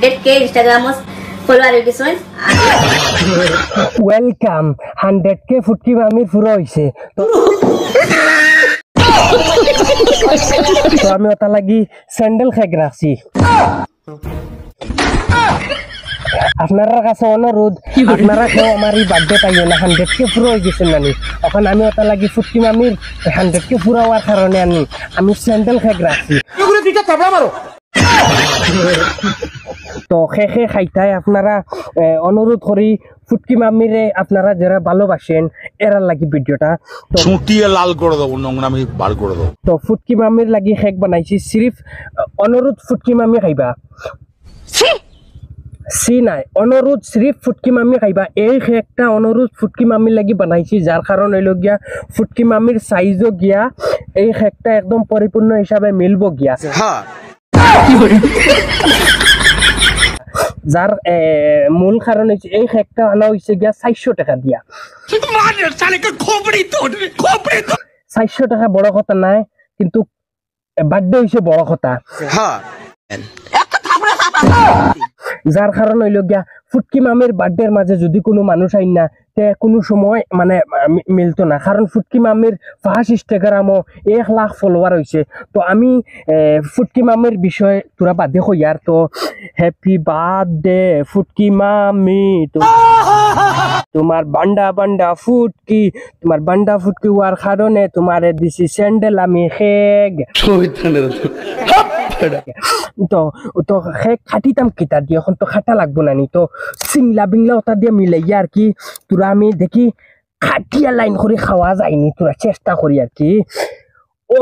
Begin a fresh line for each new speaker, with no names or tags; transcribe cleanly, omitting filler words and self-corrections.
100k Instagramos follower gisoin
welcome 100k ফুটকি মামির পুরো হইছে তো আমি ওটা লাগি স্যান্ডেল খাই রাখছি আপনারা কাছে অনুরোধ আপনারা কেউ আমার এই বার্থডে পাইও না 100k পুরো হয়ে গেছেন নানি এখন আমি ওটা লাগি ফুটকি মামির 100k পুরো হওয়ার কারণে আমি স্যান্ডেল খাই রাখছি তো খেয়ে খাইতাই আপনারা অনুরোধ করি ফুটকি মামিরে আপনারা যারা ভালোবাসেন এরার লাগি ভিডিওটা তো
ছুটিয়ে লাল করে দেবো নোংরামি বার করে দেবো
তো ফুটকি মামির লাগি খেক বানাইছি সিরিফ অনুরোধ ফুটকি মামি খাইবা সি নাই অনুরোধ সিরিফ ফুটকি মামি খাইবা এই খেকটা অনুরোধ ফুটকি মামির লাগি বানাইছি যার কারণ হইল গিয়া ফুটকি মামির সাইজও গিয়া এই খেকটা একদম পরিপূর্ণ হিসাবে মিলব গিয়া যার মূল কারণ হচ্ছে এই খেকটা আনা হয়েছে গিয়া 400 টাকা দিয়া 400 টাকা বড় কথা নাই কিন্তু বার্থডে হয়েছে বড় কথা যার কারণ হইল গিয়া ফুটকি মামির বার্থডের মাঝে যদি কোনো মানুষ আইন না তে কোনো সময় মানে মিলতো না কারণ ফুটকি মামির ফার্স্ট ইনস্টাগ্রামও 1 লাখ ফলোয়ার হয়েছে তো আমি ফুটকি মামির বিষয়ে তোরা বাদে কই আর তো হ্যাপি বার্থডে ফুটকি মামি তো তোমার বান্ডা বান্ডা ফুটকি তোমার বান্ডা ফুটকি হওয়ার কারণে তোমার দিছি স্যান্ডেল আমি খেগ তো তো খাটিতাম কিতা দিয়ে এখন তো খাটা লাগবো না নি তো সিংলা বিংলা ওটা দিয়ে মিলাইয়া আর কি তোরা আমি দেখি খাটিয়া লাইন করে খাওয়া যায়নি তোরা চেষ্টা করি আর কি ও